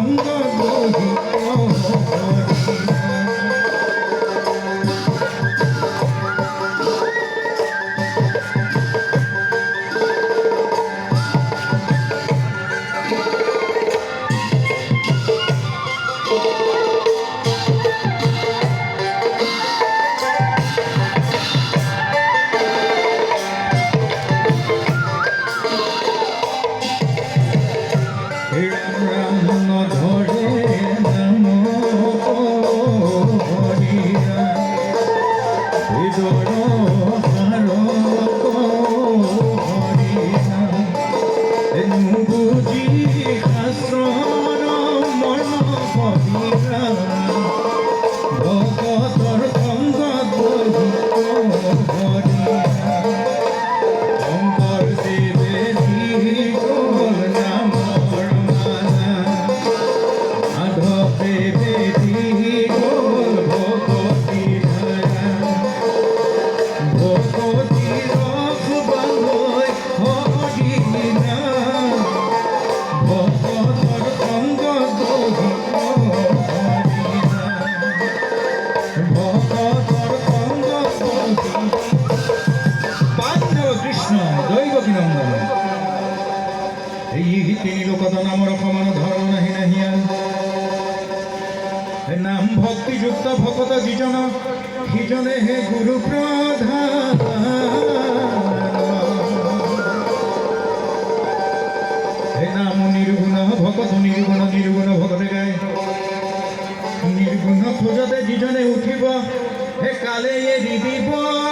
অঙ্গ नाम भक्ति युक्त भगत जिजन हिजने हे गुरु प्रधान हे नाम निर्गुण भगत निर्गुण निर्गुण भगत गाय निर्गुण खोजते जिजने उठिब हे काले ये रिदिब